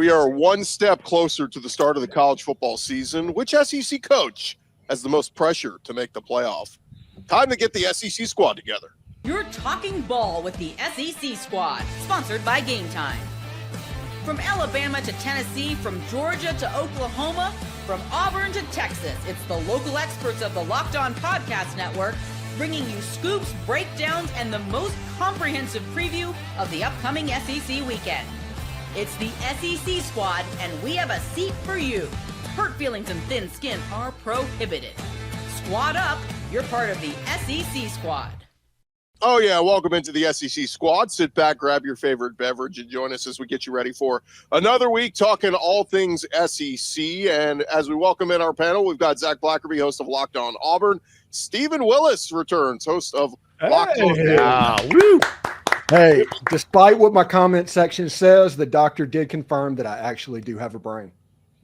We are one step closer to the start of the college football season. Which SEC coach has the most pressure to make the playoff? Time to get the SEC squad together. You're talking ball with the SEC squad, sponsored by Game Time. From Alabama to Tennessee, from Georgia to Oklahoma, from Auburn to Texas, it's the local experts of the Locked On Podcast Network bringing you scoops, breakdowns, and the most comprehensive preview of the upcoming SEC weekend. It's the SEC squad, and we have a seat for you. Hurt feelings and thin skin are prohibited. Squad up, you're part of the SEC squad. Oh, yeah. Welcome into the SEC squad. Sit back, grab your favorite beverage, and join us as we get you ready for another week talking all things SEC. And as we welcome in our panel, we've got Zach Blackerby, host of Locked On Auburn. Stephen Willis returns, host of Locked On. Woo. Hey, despite what my comment section says, the doctor did confirm that I actually do have a brain.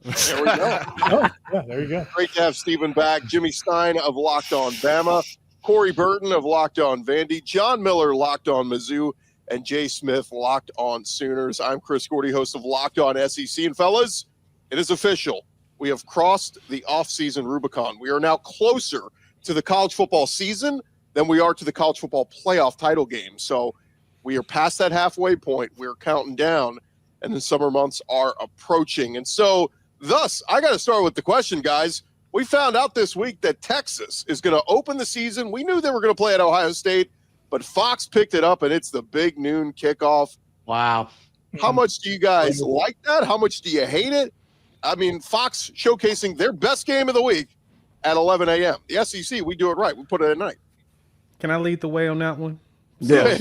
There we go. Oh, yeah, there you go. Great to have Stephen back. Jimmy Stein of Locked On Bama. Corey Burton of Locked On Vandy, John Miller, Locked On Mizzou, and Jay Smith, Locked On Sooners. I'm Chris Gordy, host of Locked On SEC. And fellas, it is official. We have crossed the offseason Rubicon. We are now closer to the college football season than we are to the college football playoff title game. So we are past that halfway point. We're counting down, and the summer months are approaching. And so, thus, I got to start with the question, guys. We found out this week that Texas is going to open the season. We knew they were going to play at Ohio State, but Fox picked it up, and it's the big noon kickoff. Wow. How much do you guys like that? How much do you hate it? I mean, Fox showcasing their best game of the week at 11 a.m. The SEC, we do it right. We put it at night. Can I lead the way on that one? Yeah.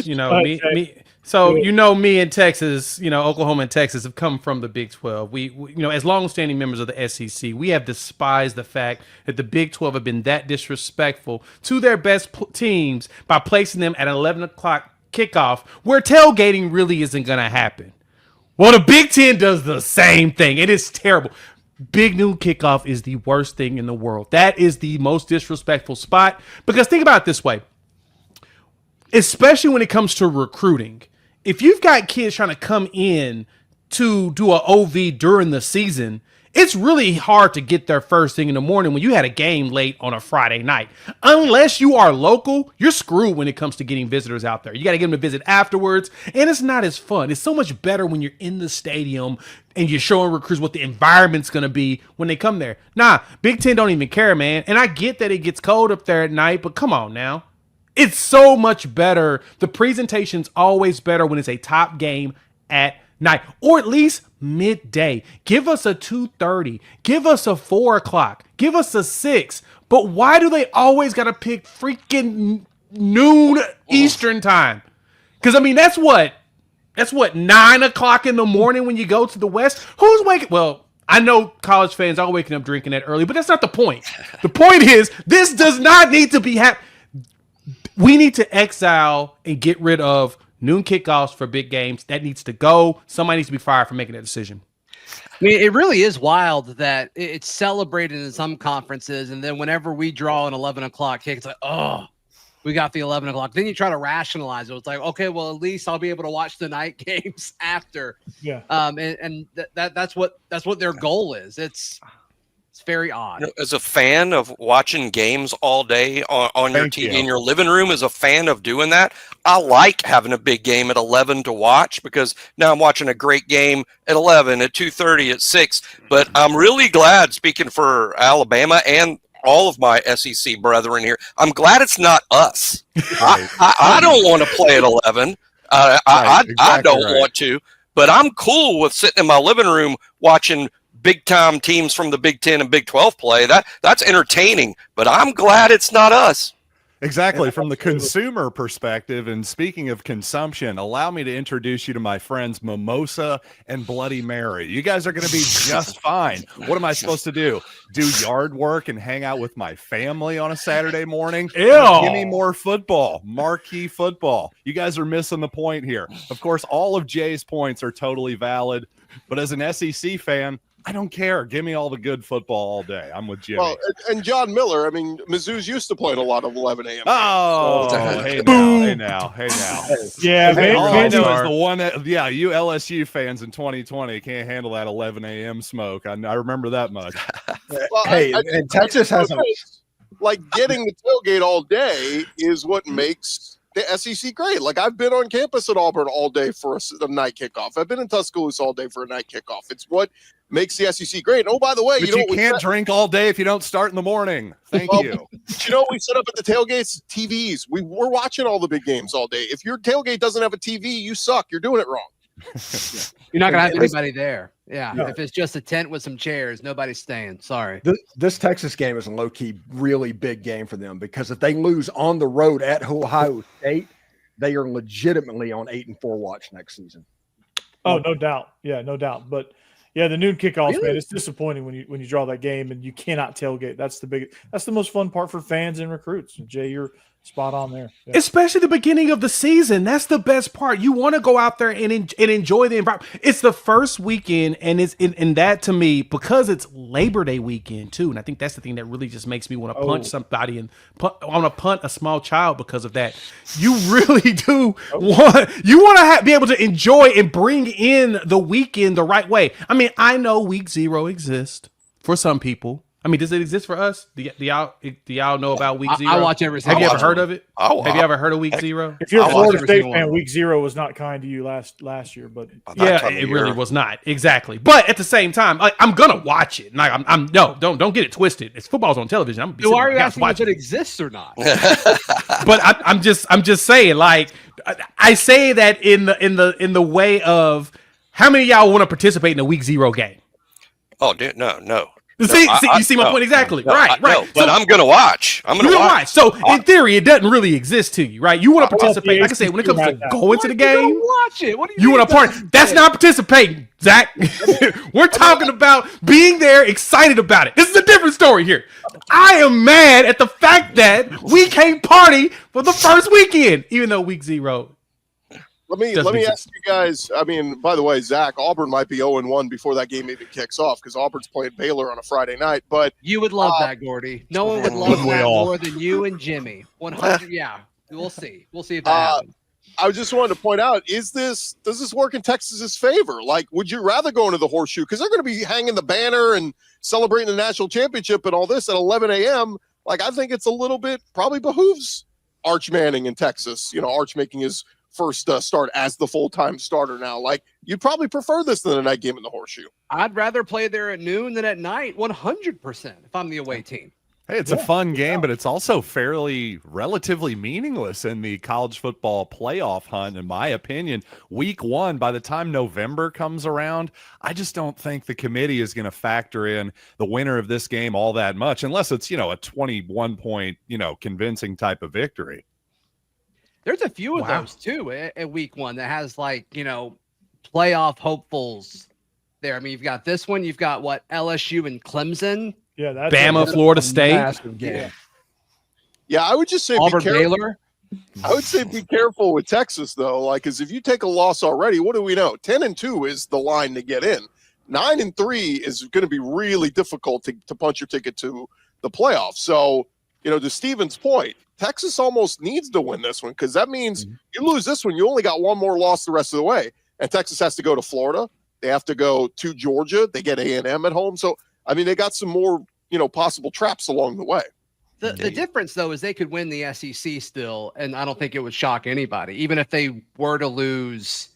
So, me and Texas, Oklahoma and Texas have come from the Big 12. We as long-standing members of the SEC, we have despised the fact that the Big 12 have been that disrespectful to their best teams by placing them at an 11 o'clock kickoff where tailgating really isn't going to happen. Well, the Big 10 does the same thing. It is terrible. Big noon kickoff is the worst thing in the world. That is the most disrespectful spot because think about it this way. Especially when it comes to recruiting. If you've got kids trying to come in to do an OV during the season, it's really hard to get there first thing in the morning when you had a game late on a Friday night. Unless you are local, you're screwed when it comes to getting visitors out there. You got to get them to visit afterwards, and it's not as fun. It's so much better when you're in the stadium and you're showing recruits what the environment's going to be when they come there. Nah, Big Ten don't even care, man. And I get that it gets cold up there at night, but come on now. It's so much better. The presentation's always better when it's a top game at night, or at least midday. Give us a 2:30. Give us a 4 o'clock. Give us a 6. But why do they always got to pick freaking noon Eastern time? Because, I mean, that's what, 9 o'clock in the morning when you go to the West? Who's waking? Well, I know college fans are waking up drinking that early, but that's not the point. The point is, this does not need to be happening. We need to exile and get rid of noon kickoffs for big games. That needs to go. Somebody needs to be fired for making that decision. I mean, it really is wild that it's celebrated in some conferences, and then whenever we draw an 11 o'clock kick, it's like, oh, we got the 11 o'clock. Then you try to rationalize it. It's like, okay, well, at least I'll be able to watch the night games after. Yeah. That's what their goal is. It's very odd. As a fan of watching games all day on your TV in your living room, as a fan of doing that, I like having a big game at 11 to watch because now I'm watching a great game at 11, at 2:30, at 6. But I'm really glad, speaking for Alabama and all of my SEC brethren here, I'm glad it's not us. I don't want to play at 11. I don't want to, but I'm cool with sitting in my living room watching big-time teams from the Big 10 and Big 12 play. That's entertaining, but I'm glad it's not us. Exactly. From the consumer perspective, and speaking of consumption, allow me to introduce you to my friends Mimosa and Bloody Mary. You guys are going to be just fine. What am I supposed to do? Do yard work and hang out with my family on a Saturday morning? Ew. Give me more football, marquee football. You guys are missing the point here. Of course, all of Jay's points are totally valid, but as an SEC fan, I don't care. Give me all the good football all day. I'm with Jimmy. Well, and John Miller, I mean, Mizzou's used to playing a lot of 11 a.m. Oh, hey now. Yeah, All I know Vandy, is the one that, you LSU fans in 2020 can't handle that 11 a.m. smoke. I remember that much. Well, Hey, and Texas has a like getting the tailgate all day is what makes the SEC great. Like I've been on campus at Auburn all day for a night kickoff. I've been in Tuscaloosa all day for a night kickoff. It's what makes the SEC great. And, oh, by the way, But you can't drink all day if you don't start in the morning. Thank you. You know what we set up at the tailgates? TVs. We're watching all the big games all day. If your tailgate doesn't have a TV, you suck. You're doing it wrong. You're not gonna have anybody there. Yeah, no. If it's just a tent with some chairs, nobody's staying. Sorry. This Texas game is a low-key, really big game for them because if they lose on the road at Ohio State, they are legitimately on 8-4 watch next season. Oh, no doubt. Yeah, no doubt. But yeah, the noon kickoffs, Really? man, it's disappointing when you draw that game and you cannot tailgate. That's the most fun part for fans and recruits. Jay, you're spot on there. Yeah. Especially the beginning of the season. That's the best part. You want to go out there and enjoy the environment. It's the first weekend, and it's in that to me, because it's Labor Day weekend too. And I think that's the thing that really just makes me want to punch somebody and I want to punt a small child because of that. You really do want to be able to enjoy and bring in the weekend the right way. I mean, I know week 0 exists for some people. I mean, does it exist for us? Do y'all know about week 0? I watch every Have you ever heard of it? Have you ever heard of week 0? If you're a I'll Florida watch every State single fan, one. week 0 was not kind to you last year, but Yeah, it really was not exactly. But at the same time, like, I'm gonna watch it. Like, don't get it twisted. It's football's on television. I'm gonna be So sitting are on you the couch asking if watching it it. exists or not? But I'm just saying, like, I say that in the way of how many of y'all want to participate in a week 0 game? Oh, dude, no. You see my point exactly. Right. No, but So, I'm going to watch. I'm going you're to gonna watch. watch. So in theory, it doesn't really exist to you, right? You want to participate. Like I said, when it comes to going to the game, Watch it. What do you want to party. That's not participating, Zach. We're talking about being there, excited about it. This is a different story here. I am mad at the fact that we can't party for the first weekend, even though week 0. Let me ask you guys. I mean, by the way, Zach, Auburn might be 0-1 before that game even kicks off because Auburn's playing Baylor on a Friday night. But You would love that, Gordy. No one would love that more than you and Jimmy. 100. Yeah, we'll see. We'll see if that happens. I just wanted to point out: does this work in Texas's favor? Like, would you rather go into the horseshoe because they're going to be hanging the banner and celebrating the national championship and all this at 11 a.m.? Like, I think it's a little bit probably behooves Arch Manning in Texas. You know, Arch making his first start as the full-time starter now. Like, you'd probably prefer this than a night game in the horseshoe. I'd rather play there at noon than at night, 100%, if I'm the away team. Hey, it's a fun game, but it's also relatively meaningless in the college football playoff hunt, in my opinion. Week 1, by the time November comes around, I just don't think the committee is going to factor in the winner of this game all that much, unless it's, a 21-point, convincing type of victory. There's a few of those too at week 1 that has playoff hopefuls there. I mean, you've got this one. You've got LSU and Clemson. yeah, that's Bama, Florida State. Massive game. Yeah, I would just say Auburn, be careful. Baylor. I would say be careful with Texas though, because if you take a loss already, what do we know? 10-2 is the line to get in. 9-3 is going to be really difficult to punch your ticket to the playoffs. So, to Steven's point, Texas almost needs to win this one because that means you lose this one, you only got one more loss the rest of the way. And Texas has to go to Florida. They have to go to Georgia. They get A&M at home. So, I mean, they got some more, possible traps along the way. The difference, though, is they could win the SEC still, and I don't think it would shock anybody. Even if they were to lose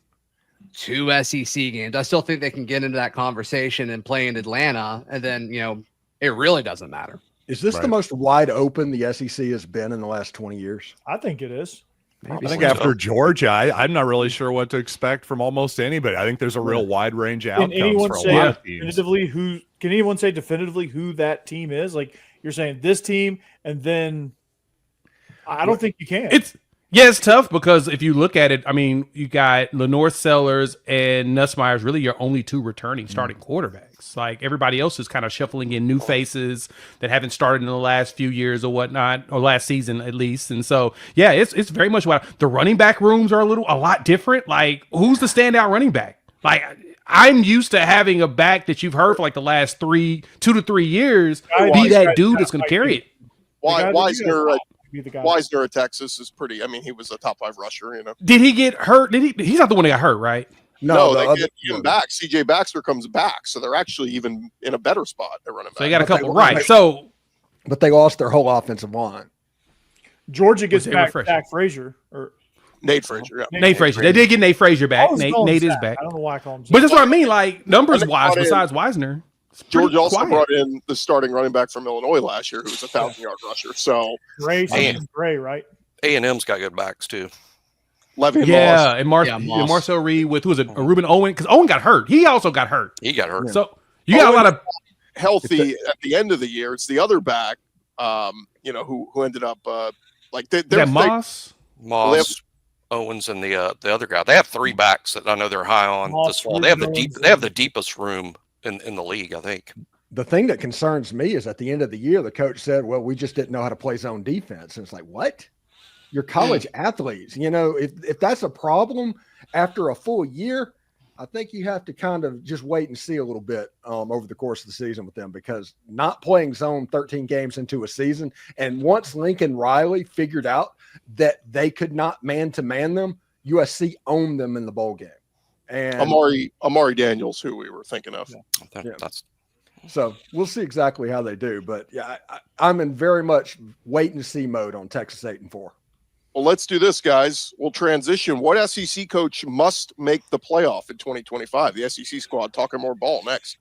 2 SEC games, I still think they can get into that conversation and play in Atlanta, and then, it really doesn't matter. Is this the most wide open the SEC has been in the last 20 years? I think it is. I think after Georgia, I'm not really sure what to expect from almost anybody. I think there's a real wide range of outcomes for a lot of teams. Can anyone say definitively who that team is? Like, you're saying this team, and then I don't think you can. It's tough because if you look at it, I mean, you got Lenore Sellers and Nussmeier's really your only 2 returning starting quarterbacks. Like, everybody else is kind of shuffling in new faces that haven't started in the last few years or whatnot, or last season at least. And so, yeah, it's very much what the running back rooms are a lot different. Like, who's the standout running back? Like, I'm used to having a back that you've heard for like the last 2 to 3 years be that dude that's going to carry it. Wisner at Texas is pretty. I mean, he was a top 5 rusher. You know, did he get hurt? He's not the one that got hurt, right? No, they get him back. CJ Baxter comes back, so they're actually even in a better spot at running back. So they got a couple, right? But they lost their whole offensive line. Georgia gets back Frazier or Nate Frazier. Yeah. Nate Frazier. They did get Nate Frazier back. Nate is back. I don't know why I call him. But that's what I mean. Like, numbers wise, besides Wisner, Georgia also brought in the starting running back from Illinois last year, who was a 1,000-yard rusher. So Gray, right? A&M's got good backs too. Levy and Marcel Reed with who was it? Ruben Owen, because Owen got hurt. He also got hurt. He got hurt. So you got a lot of healthy at the end of the year. It's the other back, who ended up Moss, Owens, and the other guy. They have 3 backs that I know they're high on this fall. They have the deepest room in the league, I think. The thing that concerns me is at the end of the year, the coach said, well, we just didn't know how to play zone defense. And it's like, what? You're college athletes. You know, if that's a problem after a full year, I think you have to kind of just wait and see a little bit over the course of the season with them, because not playing zone 13 games into a season. And once Lincoln Riley figured out that they could not man-to-man them, USC owned them in the bowl game. And Amari Daniels, who we were thinking of. So we'll see exactly how they do. But yeah, I'm in very much wait and see mode on Texas 8-4. Well, let's do this, guys. We'll transition. What SEC coach must make the playoff in 2025? The SEC squad talking more ball next.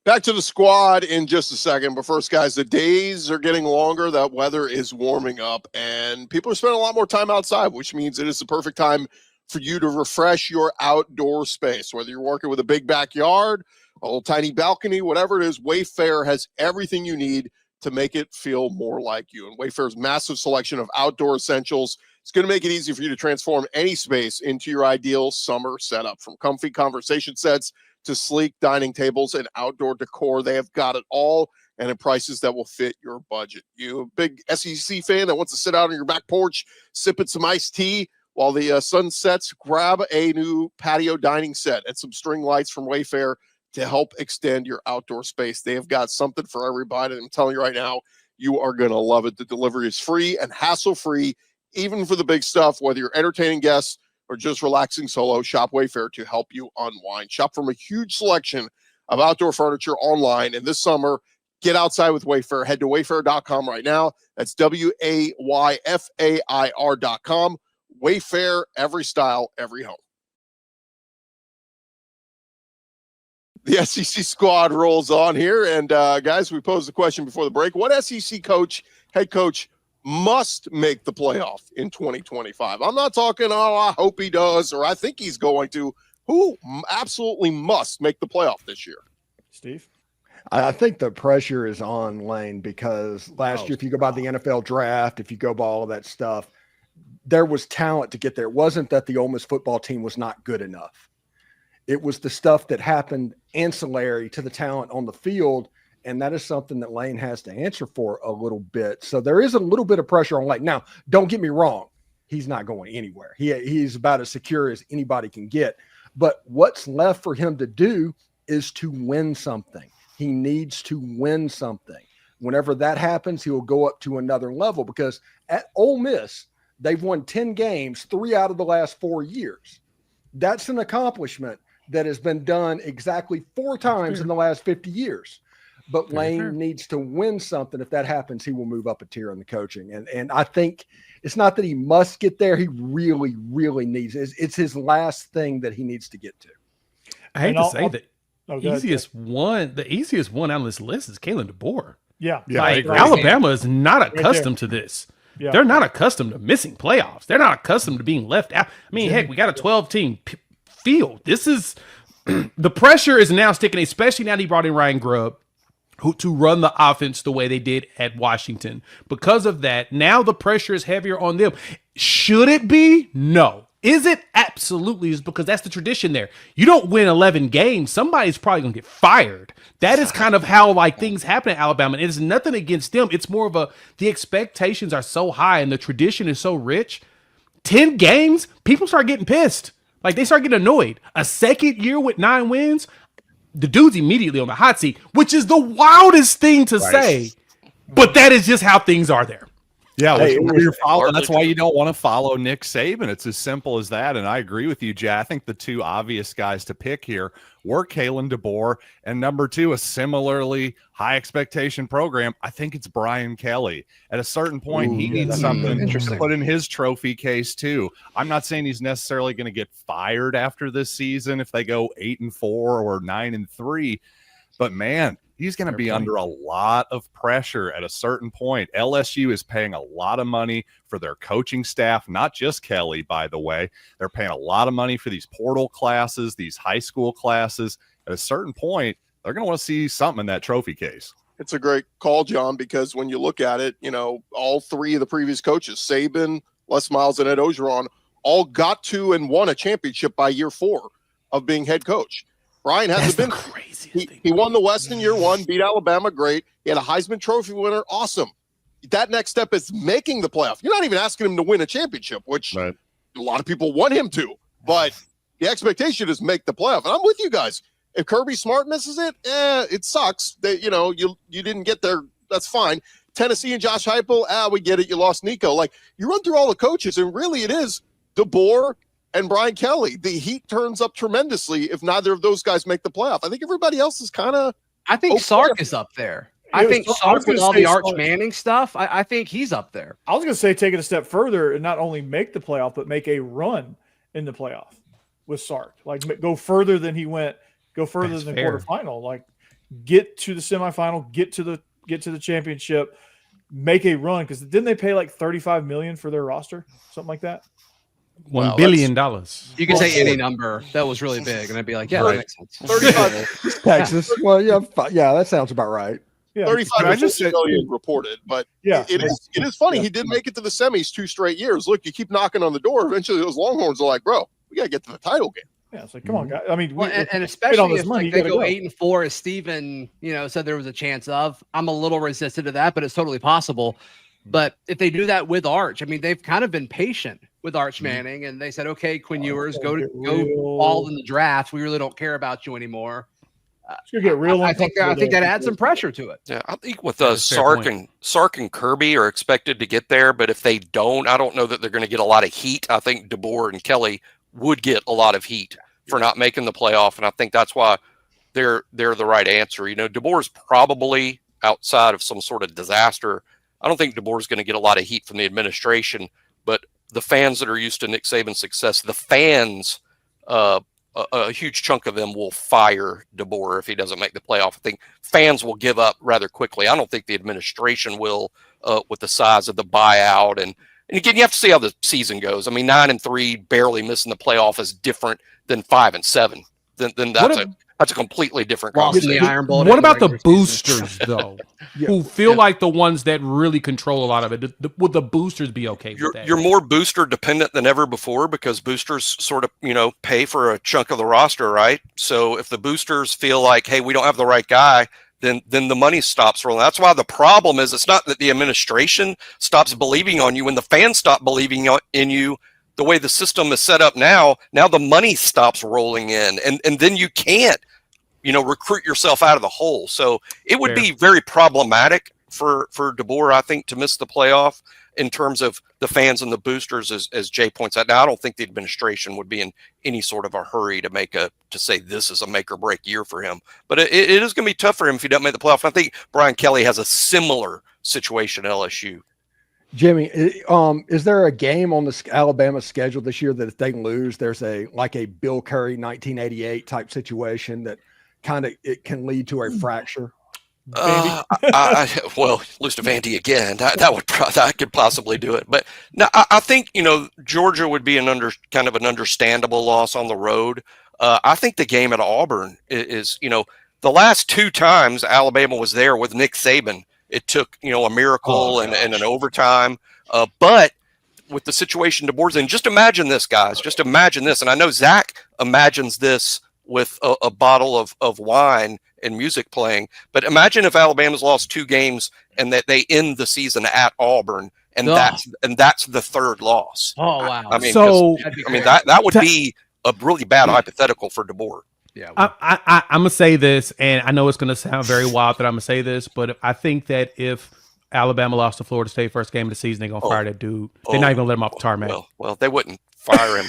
Back to the squad in just a second. But first, guys, the days are getting longer. That weather is warming up, and people are spending a lot more time outside, which means it is the perfect time for you to refresh your outdoor space. Whether you're working with a big backyard, a little tiny balcony, whatever it is, Wayfair has everything you need to make it feel more like you. And Wayfair's massive selection of outdoor essentials, it's going to make it easy for you to transform any space into your ideal summer setup. From comfy conversation sets to sleek dining tables and outdoor decor, they have got it all, and at prices that will fit your budget. You a big SEC fan that wants to sit out on your back porch, sipping some iced tea while the sun sets, grab a new patio dining set and some string lights from Wayfair to help extend your outdoor space. They have got something for everybody. I'm telling you right now, you are going to love it. The delivery is free and hassle-free, even for the big stuff. Whether you're entertaining guests or just relaxing solo, shop Wayfair to help you unwind. Shop from a huge selection of outdoor furniture online. And this summer, get outside with Wayfair. Head to wayfair.com right now. That's WAYFAIR.com. Wayfair, every style, every home. The SEC squad rolls on here. And guys, we posed the question before the break. What SEC head coach must make the playoff in 2025? I'm not talking, I hope he does, or I think he's going to. Who absolutely must make the playoff this year? Steve? I think the pressure is on Lane, because last year, if you go by the NFL draft, if you go by all of that stuff, there was talent to get there. It wasn't that the Ole Miss football team was not good enough. It was the stuff that happened ancillary to the talent on the field, and that is something that Lane has to answer for a little bit. So there is a little bit of pressure on Lane. Now, don't get me wrong. He's not going anywhere. He's about as secure as anybody can get. But what's left for him to do is to win something. He needs to win something. Whenever that happens, he will go up to another level, because at Ole Miss, they've won 10 games, 3 out of the last 4 years. That's an accomplishment that has been done exactly 4 times in the last 50 years. But Lane needs to win something. If that happens, he will move up a tier in the coaching. And I think it's not that he must get there. He really, really needs it. It's his last thing that he needs to get to. I hate to say that the easiest one out of this list is Kalen DeBoer. Yeah. Like, Alabama is not accustomed to this. Yeah. They're not accustomed to missing playoffs. They're not accustomed to being left out. I mean, heck, we got a 12-team field. This is the pressure is now sticking, especially now that he brought in Ryan Grubb to run the offense the way they did at Washington. Because of that, now the pressure is heavier on them. Should it be? No. Is it? Absolutely, is, because that's the tradition there. You don't win 11 games, somebody's probably going to get fired. That is kind of how things happen at Alabama. And it's nothing against them. It's more of the expectations are so high and the tradition is so rich. 10 games, people start getting pissed. Like they start getting annoyed. A second year with 9 wins, the dude's immediately on the hot seat, which is the wildest thing to say. But that is just how things are there. Yeah, that's why you don't want to follow Nick Saban. It's as simple as that. And I agree with you, Jay. I think the two obvious guys to pick here were Kalen DeBoer, and number 2, a similarly high expectation program. I think it's Brian Kelly. At a certain point, he needs something to put in his trophy case too. I'm not saying he's necessarily going to get fired after this season if they go 8-4 or 9-3, but man, he's going to be under a lot of pressure at a certain point. LSU is paying a lot of money for their coaching staff, not just Kelly, by the way. They're paying a lot of money for these portal classes, these high school classes. At a certain point, they're going to want to see something in that trophy case. It's a great call, John, because when you look at it, all 3 of the previous coaches, Saban, Les Miles, and Ed Orgeron, all got to and won a championship by year 4 of being head coach. Brian hasn't been crazy. He won the West in year 1, beat Alabama, great. He had a Heisman Trophy winner, awesome. That next step is making the playoff. You're not even asking him to win a championship, which a lot of people want him to. But the expectation is make the playoff. And I'm with you guys. If Kirby Smart misses it, it sucks. That you didn't get there. That's fine. Tennessee and Josh Heupel, we get it. You lost Nico. Like you run through all the coaches, and really it is DeBoer and Brian Kelly. The heat turns up tremendously if neither of those guys make the playoff. I think everybody else is kind of. I think Sark is up there. I think Sark with all the Arch Manning stuff. I think he's up there. I was going to say take it a step further and not only make the playoff, but make a run in the playoff with Sark. Like go further than he went. Go further than the quarterfinal. Like get to the semifinal. Get to the championship. Make a run because didn't they pay like $35 million for their roster, something like that? $1 billion. You can say any number that was really big, and I'd be like, yeah, that makes sense. 35 Texas. Well, yeah, that sounds about right. Yeah. 35 million reported, but it is funny. Yeah. He did make it to the semis 2 straight years. Look, you keep knocking on the door. Eventually, those Longhorns are like, bro, we got to get to the title game. Yeah, it's like, come on, guys. I mean, and especially if they go 8-4, as Steven, said there was a chance of. I'm a little resistant to that, but it's totally possible. But if they do that with Arch, I mean, they've kind of been patient with Arch Manning, and they said, okay, Quinn Ewers, go all in the draft. We really don't care about you anymore. It's gonna get real. I think that adds some pressure to it. Yeah, I think with Sark and Kirby are expected to get there, but if they don't, I don't know that they're going to get a lot of heat. I think DeBoer and Kelly would get a lot of heat for not making the playoff, and I think that's why they're the right answer. DeBoer's probably outside of some sort of disaster. I don't think DeBoer's going to get a lot of heat from the administration, but the fans that are used to Nick Saban's success, the fans, a huge chunk of them will fire DeBoer if he doesn't make the playoff. I think fans will give up rather quickly. I don't think the administration will, with the size of the buyout. And again, you have to see how the season goes. I mean, 9-3, barely missing the playoff is different than 5-7. Then that's a completely different conversation. What about the boosters, though, who feel like the ones that really control a lot of it? Would the boosters be okay with that? You're more booster dependent than ever before because boosters sort of, pay for a chunk of the roster, right? So if the boosters feel like, hey, we don't have the right guy, then the money stops rolling. That's why the problem is it's not that the administration stops believing on you. When the fans stop believing in you, the way the system is set up now the money stops rolling in, and then you can't, recruit yourself out of the hole. So it would be very problematic for DeBoer, I think, to miss the playoff in terms of the fans and the boosters, as Jay points out. Now, I don't think the administration would be in any sort of a hurry to say this is a make or break year for him. But it is going to be tough for him if he doesn't make the playoff. I think Brian Kelly has a similar situation at LSU. Jimmy, is there a game on the Alabama schedule this year that if they lose, there's a Bill Curry 1988 type situation that it can lead to a fracture? Well, lose to Vandy again. That could possibly do it. But no, I think Georgia would be an understandable loss on the road. I think the game at Auburn is the last 2 times Alabama was there with Nick Saban, it took a miracle and an overtime. But with the situation DeBoer's in, just imagine this, guys. Just imagine this, and I know Zach imagines this with a bottle of wine and music playing. But imagine if Alabama's lost 2 games and that they end the season at Auburn, and that's the 3rd loss. Oh wow! I mean, that would be a really bad hypothetical for DeBoer. Yeah, I'm gonna say this, and I know it's gonna sound very wild that I'm gonna say this, but I think that if Alabama lost to Florida State first game of the season, they're gonna fire that dude. They're not even gonna let him off the tarmac. Well, they wouldn't fire him.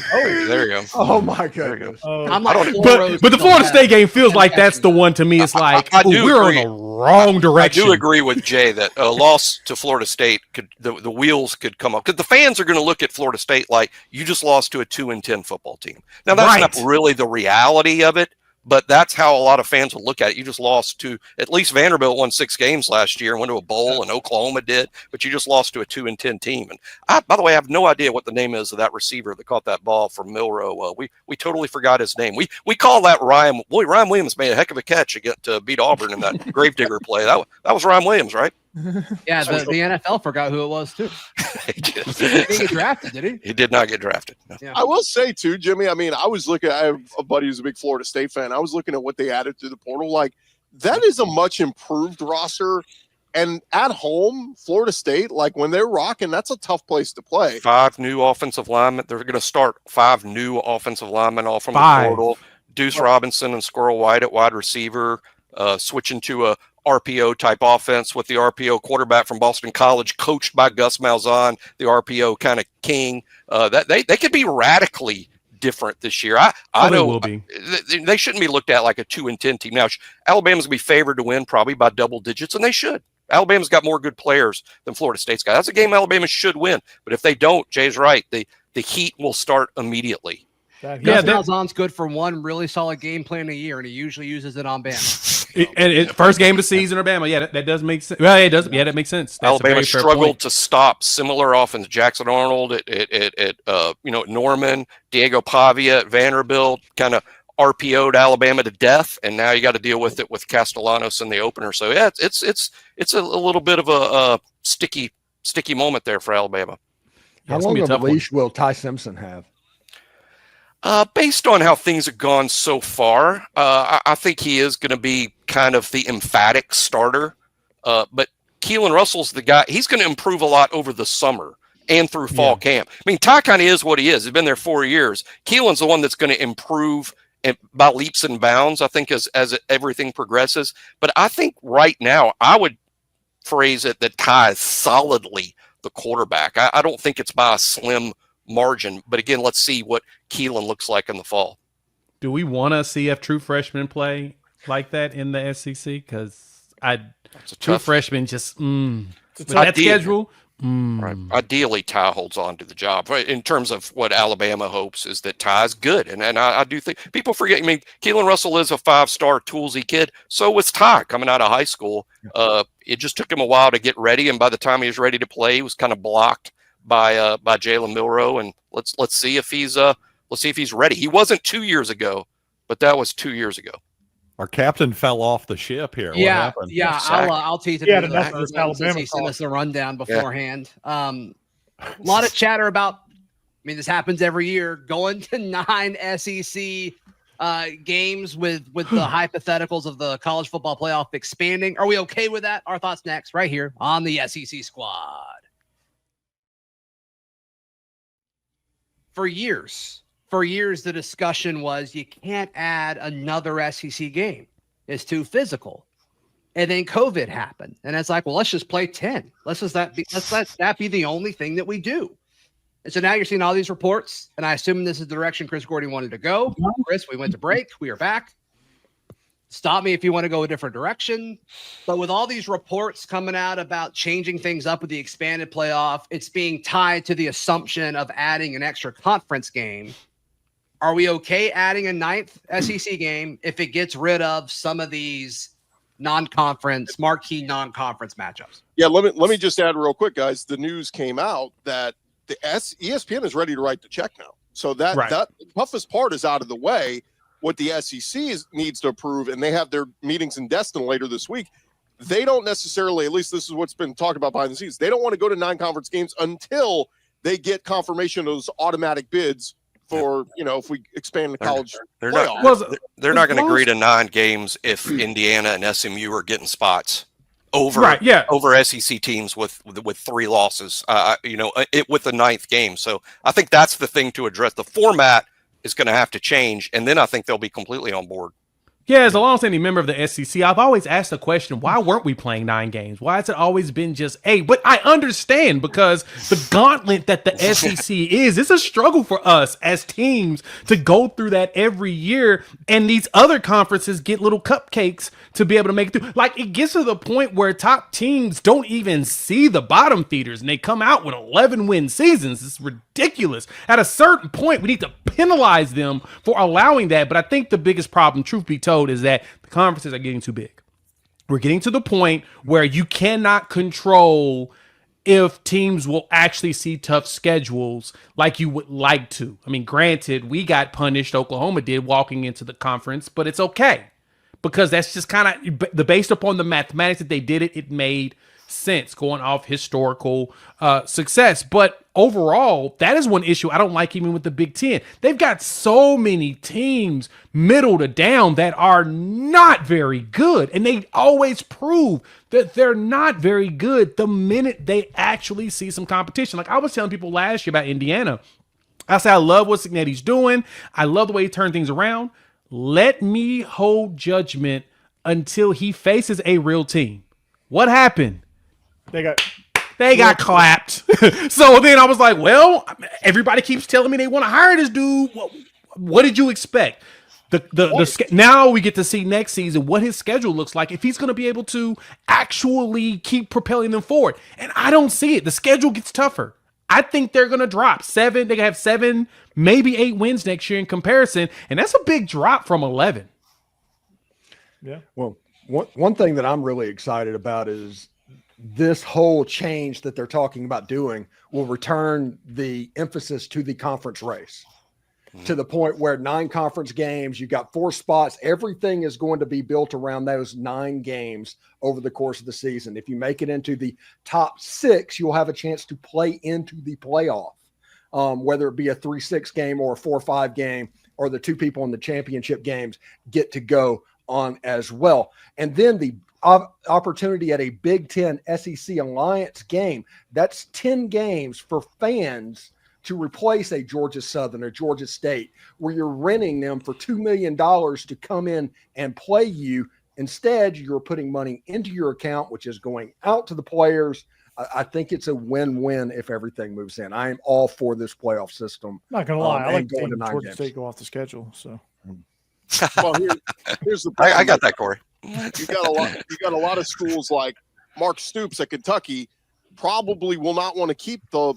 There you go. Oh my goodness. I'm like, but the Florida State game feels like that's the one to me. It's like we're on the wrong direction. I do agree with Jay that a loss to Florida State could the wheels could come up because the fans are going to look at Florida State like you just lost to a 2-10 football team. Now that's not really the reality of it. But that's how a lot of fans will look at it. You just lost to, at least Vanderbilt won 6 games last year and went to a bowl, and Oklahoma did, but you just lost to a 2-10 team. And by the way, I have no idea what the name is of that receiver that caught that ball from Milrow. We totally forgot his name. We call that Ryan. Boy, Ryan Williams made a heck of a catch to beat Auburn in that Gravedigger play. That was Ryan Williams, right? Yeah, the NFL forgot who it was too. He didn't get drafted, did he? He did not get drafted. No. Yeah. I will say too, Jimmy. I mean, I have a buddy who's a big Florida State fan. I was looking at what they added to the portal. Like, that is a much improved roster. And at home, Florida State, like when they're rocking, that's a tough place to play. 5 new offensive linemen. They're going to start 5 new offensive linemen all from the portal. Deuce Robinson and Squirrel White at wide receiver, switching to a RPO type offense with the RPO quarterback from Boston College, coached by Gus Malzahn, the RPO kind of king. That they could be radically different this year. I know will be. They shouldn't be looked at like a 2-10 team. Now, Alabama's gonna be favored to win probably by double digits, and they should. Alabama's got more good players than Florida State's got. That's a game Alabama should win. But if they don't, Jay's right. The heat will start immediately. Gus Malzahn's good for one really solid game plan a year, and he usually uses it on Bama. First game of the season or Bama. Yeah, that does make sense. Well, it does. Yeah, that makes sense. That's Alabama struggled to stop similar offense. Jackson Arnold at Norman, Diego Pavia at Vanderbilt, kind of RPO'd Alabama to death, and now you got to deal with it with Castellanos in the opener. So yeah, it's a little bit of a sticky moment there for Alabama. How long of a leash will Ty Simpson have? Based on how things have gone so far, I think he is going to be kind of the emphatic starter. But Keelan Russell's the guy. He's going to improve a lot over the summer and through fall camp. I mean, Ty kind of is what he is. He's been there 4 years. Keelan's the one that's going to improve by leaps and bounds, I think, as everything progresses. But I think right now, I would phrase it that Ty is solidly the quarterback. I don't think it's by a slim margin. But again, let's see what Keelan looks like in the fall. Do we want to see a true freshman play like that in the SEC? Because true freshman just with that schedule. Right. Ideally, Ty holds on to the job. Right. In terms of what Alabama hopes is that Ty's good, and I do think people forget. I mean, Keelan Russell is a 5-star toolsy kid. So was Ty coming out of high school. It just took him a while to get ready, and by the time he was ready to play, he was kind of blocked by Jalen Milrow. And let's see if he's ready. He wasn't 2 years ago, but that was 2 years ago. Our captain fell off the ship here. What happened? Yeah. I'll tease it. He sent us a rundown beforehand. A lot of chatter about. I mean, this happens every year. Going to 9 SEC games with the hypotheticals of the college football playoff expanding. Are we okay with that? Our thoughts next, right here on the SEC Squad. For years, the discussion was you can't add another SEC game. It's too physical. And then COVID happened. And it's like, well, let's just play 10. Let's let that be the only thing that we do. And so now you're seeing all these reports, and I assume this is the direction Chris Gordy wanted to go. Chris, we went to break. We are back. Stop me if you want to go a different direction. But with all these reports coming out about changing things up with the expanded playoff, it's being tied to the assumption of adding an extra conference game. Are we okay adding a 9th SEC game if it gets rid of some of these marquee non-conference matchups? Yeah, let me just add real quick, guys. The news came out that the ESPN is ready to write the check now. So that the toughest part is out of the way. What the SEC needs to approve, and they have their meetings in Destin later this week. They don't necessarily, at least this is what's been talked about behind the scenes, they don't want to go to 9 conference games until they get confirmation of those automatic bids for, if we expand the college playoff. They're not going to agree to 9 games if Indiana and SMU are getting spots over SEC teams with 3 losses, with the 9th game. So I think that's the thing to address. The format is going to have to change, and then I think they'll be completely on board. Yeah, as a long-standing member of the SEC, I've always asked the question, why weren't we playing 9 games? Why has it always been just 8? But I understand, because the gauntlet that the SEC is, it's a struggle for us as teams to go through that every year, and these other conferences get little cupcakes to be able to make it through. Like, it gets to the point where top teams don't even see the bottom feeders, and they come out with 11-win seasons. It's ridiculous. At a certain point, we need to penalize them for allowing that, but I think the biggest problem, truth be told, is that the conferences are getting too big. We're getting to the point where you cannot control if teams will actually see tough schedules like you would like to. I mean, granted, we got punished, Oklahoma did, walking into the conference, but it's okay, because that's just kind of based upon the mathematics that they did it made sense going off historical success. But overall, that is one issue I don't like even with the Big Ten. They've got so many teams middle to down that are not very good, and they always prove that they're not very good the minute they actually see some competition. Like I was telling people last year about Indiana, I said I love what Cignetti's doing. I love the way he turned things around. Let me hold judgment until he faces a real team. What happened? They got clapped. So then I was like, well, everybody keeps telling me they want to hire this dude. What did you expect? Now we get to see next season what his schedule looks like, if he's going to be able to actually keep propelling them forward. And I don't see it. The schedule gets tougher. I think they're going to drop 7. They have 7, maybe 8 wins next year in comparison. And that's a big drop from 11. Yeah. Well, one thing that I'm really excited about is this whole change that they're talking about doing will return the emphasis to the conference race, to the point where 9 conference games, you got 4 spots. Everything is going to be built around those 9 games over the course of the season. If you make it into the top 6, you'll have a chance to play into the playoff, whether it be a 3-6 game or a 4-5 game, or the 2 people in the championship games get to go on as well. And then the opportunity at a Big Ten SEC Alliance game, that's 10 games for fans to replace a Georgia Southern or Georgia State, where you're renting them for $2 million to come in and play you. Instead, you're putting money into your account, which is going out to the players. I think it's a win-win if everything moves in. I am all for this playoff system. Not going to lie. I like going to Georgia State go off the schedule. So, well, here's the I got that, Corey. You got a lot of schools like Mark Stoops at Kentucky probably will not want to keep the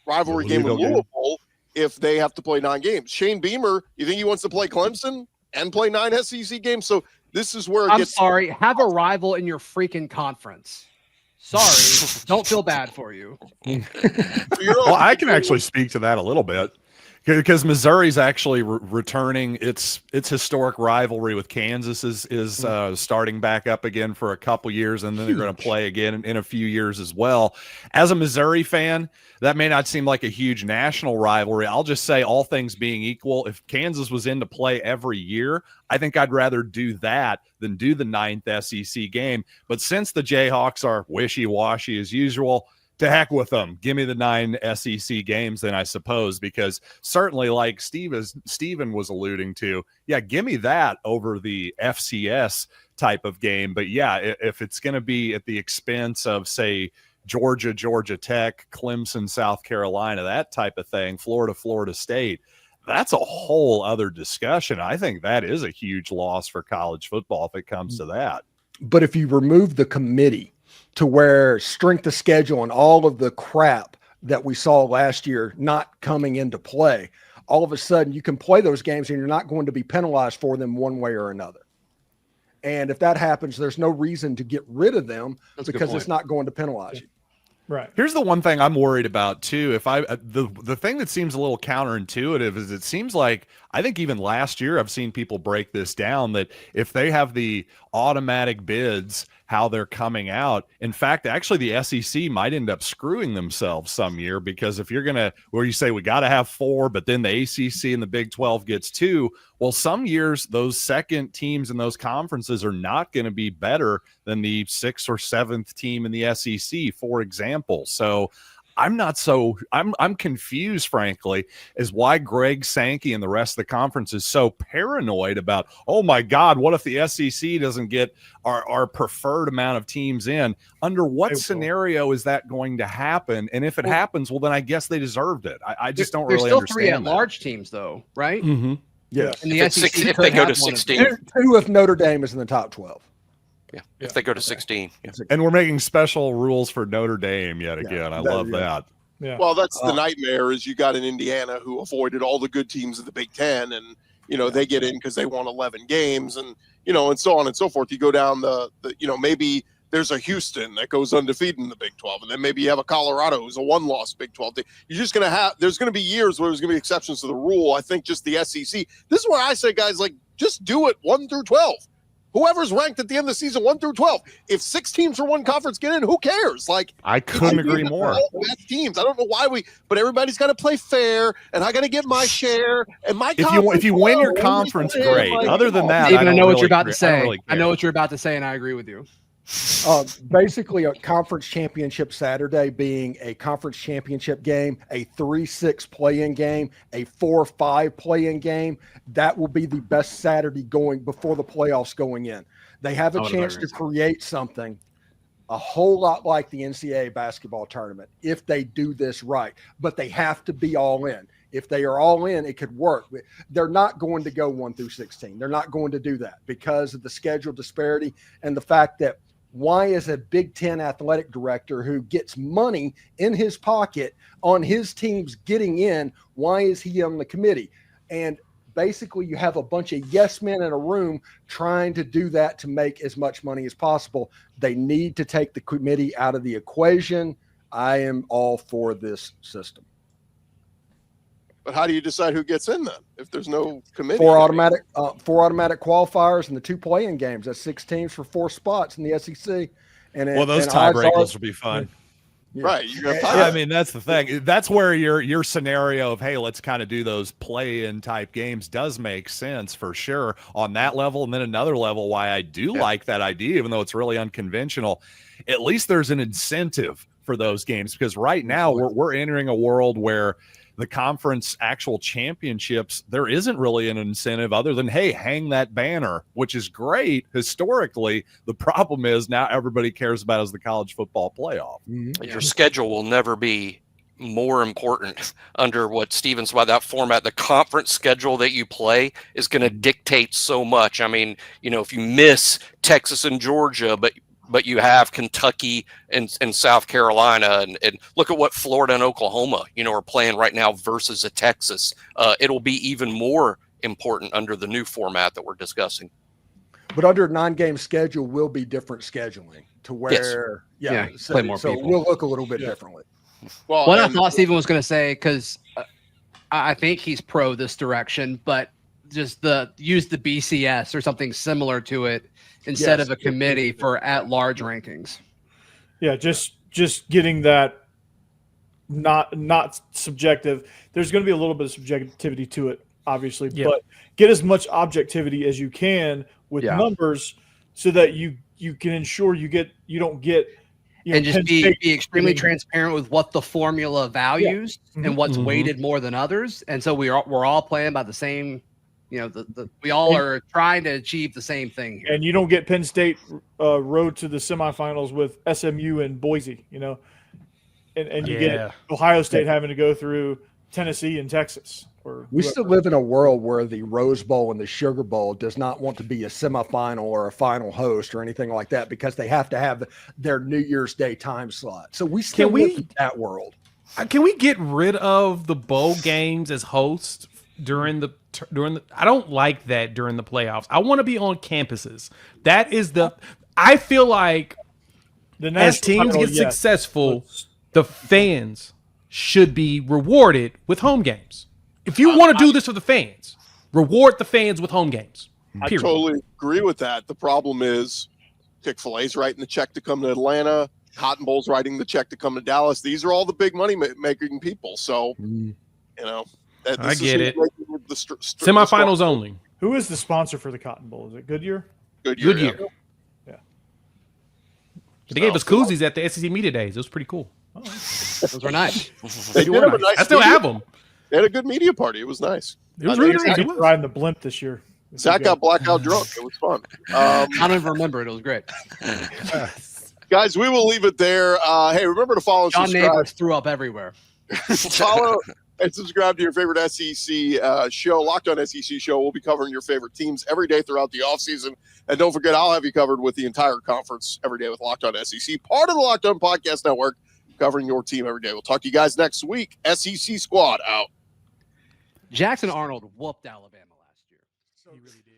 rivalry game with Louisville if they have to play 9 games. Shane Beamer, you think he wants to play Clemson and play 9 SEC games? So this is where I'm sorry, have a rival in your freaking conference. Sorry, don't feel bad for you. Well, I can actually speak to that a little bit. Because Missouri's actually returning its historic rivalry with Kansas is starting back up again for a couple years, and then they're going to play again in a few years as well. As a Missouri fan, that may not seem like a huge national rivalry. I'll just say, all things being equal, if Kansas was in to play every year, I think I'd rather do that than do the 9th SEC game. But since the Jayhawks are wishy-washy as usual, to heck with them. Give me the 9 SEC games then, I suppose, because certainly, like Steven was alluding to, yeah, give me that over the FCS type of game. But yeah, if it's going to be at the expense of, say, Georgia Tech, Clemson, South Carolina, that type of thing, Florida State, that's a whole other discussion. I think that is a huge loss for college football if it comes to that. But if you remove the committee, to where strength of schedule and all of the crap that we saw last year not coming into play, all of a sudden you can play those games and you're not going to be penalized for them one way or another. And if that happens, there's no reason to get rid of them because it's not going to penalize you. Right. Here's the one thing I'm worried about too. If the thing that seems a little counterintuitive is it seems like, I think even last year I've seen people break this down, that if they have the automatic bids, how they're coming out. In fact, actually the SEC might end up screwing themselves some year, because if you're going to, where you say we got to have 4, but then the ACC and the Big 12 gets 2, well, some years those second teams in those conferences are not going to be better than the 6th or 7th team in the SEC, for example. So I'm confused, frankly, as why Greg Sankey and the rest of the conference is so paranoid about, oh my God, what if the SEC doesn't get our preferred amount of teams in? Under what scenario is that going to happen? And if it happens, well, then I guess they deserved it. I just don't really understand. There's still 3 at-large teams, though, right? Mm-hmm. Yeah. And the SEC if they go to 16. 2 if Notre Dame is in the top 12. Yeah, if they go to 16. Yeah. And we're making special rules for Notre Dame yet again. I love that. Yeah. Well, that's the nightmare is you got an Indiana who avoided all the good teams of the Big Ten, and they get in because they won 11 games, and and so on and so forth. You go down the maybe there's a Houston that goes undefeated in the Big 12, and then maybe you have a Colorado who's a 1-loss Big 12 team. You're just there's going to be years where there's going to be exceptions to the rule. I think just the SEC. This is where I say, guys, just do it 1 through 12. Whoever's ranked at the end of the season 1 through 12. If 6 teams from one conference get in, who cares? I couldn't agree more. Best teams. I don't know why but everybody's got to play fair, and I got to get my share. And my if you win your conference, great. Other than that, Steven, I know what you're about to say. I know what you're about to say, and I agree with you. Basically, a conference championship Saturday being a conference championship game, a 3-6 play-in game, a 4-5 play-in game. That will be the best Saturday going before the playoffs going in. They have a chance to create something a whole lot like the NCAA basketball tournament if they do this right. But they have to be all in. If they are all in, it could work. They're not going to go 1 through 16. They're not going to do that because of the schedule disparity and the fact that why is a Big Ten athletic director who gets money in his pocket on his teams getting in, why is he on the committee? And basically you have a bunch of yes men in a room trying to do that to make as much money as possible. They need to take the committee out of the equation. I am all for this system. But how do you decide who gets in then if there's no committee? 4 automatic qualifiers and the 2 play-in games. That's 6 teams for 4 spots in the SEC. And those tiebreakers will be fun. Yeah. Right. I mean, that's the thing. That's where your scenario of, hey, let's kind of do those play-in type games does make sense for sure on that level. And then another level, why I do like that idea, even though it's really unconventional, at least there's an incentive for those games because right now we're entering a world where the conference actual championships, there isn't really an incentive other than, hey, hang that banner, which is great historically. The problem is now everybody cares about is the college football playoff. Mm-hmm. Your schedule will never be more important under what Steven's by that format. The conference schedule that you play is going to dictate so much. I mean, if you miss Texas and Georgia, but you have Kentucky and South Carolina, and look at what Florida and Oklahoma, are playing right now versus a Texas. It'll be even more important under the new format that we're discussing. But under a 9-game schedule will be different scheduling to where, play more so people. We'll look a little bit differently. Well, what I thought Steven was going to say, because I think he's pro this direction, but just use the BCS or something similar to it instead of a committee for at-large rankings. Yeah, just getting that not subjective. There's going to be a little bit of subjectivity to it, obviously, but get as much objectivity as you can with numbers so that you can ensure you don't get and just be extremely transparent with what the formula values and what's weighted more than others. And so we're all playing by the same. We all are trying to achieve the same thing here. And you don't get Penn State road to the semifinals with SMU and Boise, and you get Ohio State having to go through Tennessee and Texas. We still live in a world where the Rose Bowl and the Sugar Bowl does not want to be a semifinal or a final host or anything like that because they have to have their New Year's Day time slot. So we still live in that world. Can we get rid of the bowl games as hosts during the I don't like that during the playoffs. I want to be on campuses. That is I feel like as teams get successful, the fans should be rewarded with home games. If you want to do this for the fans, reward the fans with home games. Period. I totally agree with that. The problem is Chick-fil-A's writing the check to come to Atlanta. Cotton Bowl's writing the check to come to Dallas. These are all the big money making people. So, I get it. Semifinals only. Who is the sponsor for the Cotton Bowl? Is it Goodyear? Goodyear. Yeah. They gave us koozies at the SEC Media Days. It was pretty cool. Oh. Those were nice. They did have a nice I still media- have them. They had a good media party. It was nice. It was I really think nice. I It get was. to ride in the blimp this year. Zach got blackout drunk. It was fun. I don't even remember it. It was great. Guys, we will leave it there. Hey, remember to follow and John subscribe. Neighbors threw up everywhere. Follow and subscribe to your favorite SEC show, Locked On SEC Show. We'll be covering your favorite teams every day throughout the offseason. And don't forget, I'll have you covered with the entire conference every day with Locked On SEC, part of the Locked On Podcast Network, covering your team every day. We'll talk to you guys next week. SEC Squad out. Jackson Arnold whooped Alabama last year. He really did.